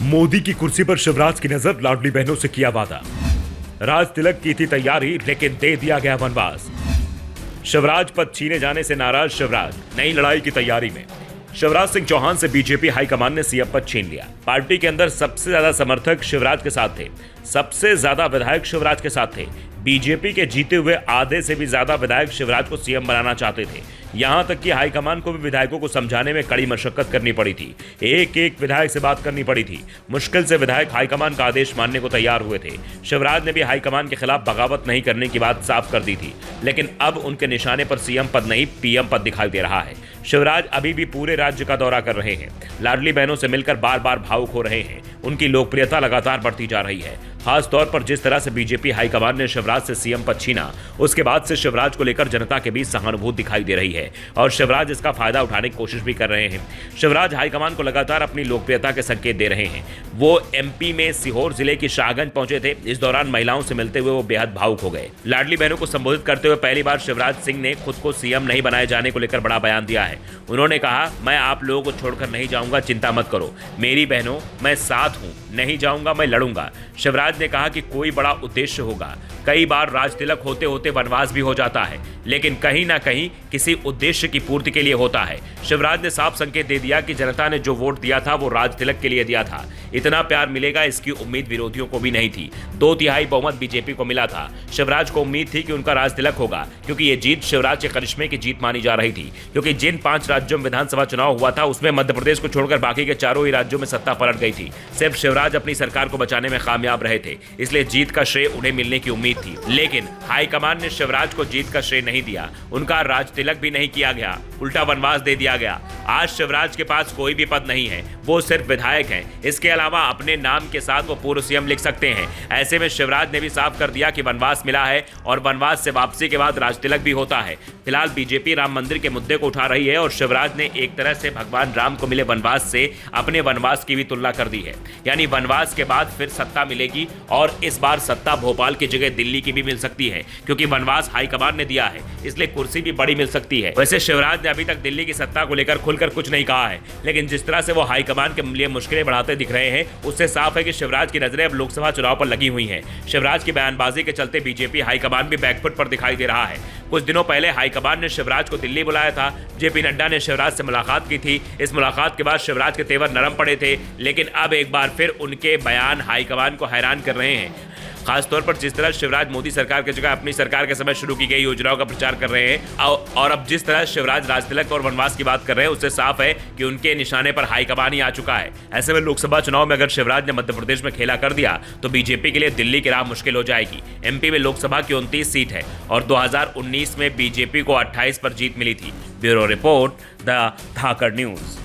मोदी की कुर्सी पर शिवराज की नजर, लाडली बहनों से किया वादा। राज तिलक की थी तैयारी, लेकिन दे दिया गया वनवास। शिवराज पद छीने जाने से नाराज शिवराज, नई लड़ाई की तैयारी में। शिवराज सिंह चौहान से बीजेपी हाईकमान ने सीएम पद छीन लिया। पार्टी के अंदर सबसे ज्यादा समर्थक शिवराज के साथ थे, सबसे ज्यादा विधायक शिवराज के साथ थे। बीजेपी के जीते हुए आधे से भी ज्यादा विधायक शिवराज को सीएम बनाना चाहते थे। यहां तक कि हाईकमान को भी विधायकों को समझाने में कड़ी मशक्कत करनी पड़ी थी। एक एक विधायक से बात करनी पड़ी थी। मुश्किल से विधायक हाईकमान का आदेश मानने को तैयार हुए थे। शिवराज ने भी हाईकमान के खिलाफ बगावत नहीं करने की बात साफ कर दी थी, लेकिन अब उनके निशाने पर सीएम पद नहीं, पीएम पद दिखाई दे रहा है। शिवराज अभी भी पूरे राज्य का दौरा कर रहे हैं, लाडली बहनों से मिलकर बार बार भावुक हो रहे हैं। उनकी लोकप्रियता लगातार बढ़ती जा रही है। खास तौर पर जिस तरह से बीजेपी हाईकमान ने शिवराज से सीएम पद छीना, उसके बाद से शिवराज को लेकर जनता के बीच सहानुभूति दिखाई दे रही है और शिवराज इसका फायदा उठाने की कोशिश भी कर रहे हैं। शिवराज हाईकमान को लगातार अपनी लोकप्रियता के संकेत दे रहे हैं। वो एमपी में सीहोर जिले की शाहगंज पहुंचे थे। इस दौरान महिलाओं से मिलते हुए वो बेहद भावुक हो गए। लाडली बहनों को संबोधित करते हुए पहली बार शिवराज सिंह ने खुद को सीएम नहीं बनाए जाने को लेकर बड़ा बयान दिया है। उन्होंने कहा, मैं आप लोगों को छोड़कर नहीं जाऊंगा, चिंता मत करो मेरी बहनों, मैं साथ हूं, नहीं जाऊंगा, मैं लड़ूंगा। शिवराज ने कहा कि कोई बड़ा उद्देश्य होगा। कई बार राज तिलक होते होते वनवास भी हो जाता है, लेकिन कहीं ना कहीं किसी उद्देश्य की पूर्ति के लिए होता है। शिवराज ने साफ संकेत दे दिया कि जनता ने जो वोट दिया था वो राज तिलक के लिए दिया था। इतना प्यार मिलेगा इसकी उम्मीद विरोधियों को भी नहीं थी। 2/3 बहुमत बीजेपी को मिला था। शिवराज को उम्मीद थी कि उनका राज तिलक होगा, क्योंकि ये जीत शिवराज के करिश्मे की जीत मानी जा रही थी। क्योंकि जिन 5 राज्यों में विधानसभा चुनाव हुआ था, उसमें मध्य प्रदेश को छोड़कर बाकी के 4 ही राज्यों में सत्ता पलट गई थी। सिर्फ शिवराज अपनी सरकार को बचाने में कामयाब रहे थे, इसलिए जीत का श्रेय उन्हें मिलने की उम्मीद थी। लेकिन हाईकमान ने शिवराज को जीत का श्रेय नहीं दिया। उनका राज तिलक भी नहीं किया गया, उल्टा वनवास दे दिया गया। आज शिवराज के पास कोई भी पद नहीं है, वो सिर्फ विधायक हैं। इसके अलावा अपने नाम के साथ वो पूर्व सीएम लिख सकते हैं। ऐसे में शिवराज ने भी साफ कर दिया कि वनवास मिला है और वनवास से वापसी के बाद राज तिलक भी होता है। फिलहाल बीजेपी राम मंदिर के मुद्दे को उठा रही है और शिवराज ने एक तरह से भगवान राम को मिले वनवास से अपने वनवास की भी तुलना कर दी है। यानी वनवास के बाद फिर सत्ता मिलेगी और इस बार सत्ता भोपाल की जगह दिल्ली की भी मिल सकती है, क्योंकि वनवास हाईकमान ने दिया है, इसलिए कुर्सी भी बड़ी मिल सकती है। वैसे शिवराज ने अभी तक दिल्ली की सत्ता को लेकर खुलकर कुछ नहीं कहा है, लेकिन जिस तरह से वो हाईकमान के लिए मुश्किलें बढ़ाते दिख रहे हैं, उससे साफ है कि शिवराज की नजरें अब लोकसभा चुनाव पर लगी हुई हैं। शिवराज की बयानबाजी के चलते बीजेपी हाईकमान भी बैकफुट पर दिखाई दे रहा है। कुछ दिनों पहले हाईकमान ने शिवराज को दिल्ली बुलाया था। जेपी नड्डा ने शिवराज से मुलाकात की थी। इस मुलाकात के बाद शिवराज के तेवर नरम पड़े थे, लेकिन अब एक बार फिर उनके बयान हाईकमान को हैरान कर रहे हैं। खासतौर पर जिस तरह शिवराज मोदी सरकार की जगह अपनी सरकार के समय शुरू की गई योजनाओं का प्रचार कर रहे हैं और अब जिस तरह शिवराज राज तिलक और वनवास की बात कर रहे हैं, उससे साफ है कि उनके निशाने पर हाईकमान ही आ चुका है। ऐसे में लोकसभा चुनाव में अगर शिवराज ने मध्य प्रदेश में खेला कर दिया तो बीजेपी के लिए दिल्ली की राह मुश्किल हो जाएगी। एमपी में लोकसभा की 29 सीट है और 2019 में बीजेपी को 28 पर जीत मिली थी। Bureau report, the Dhakad news.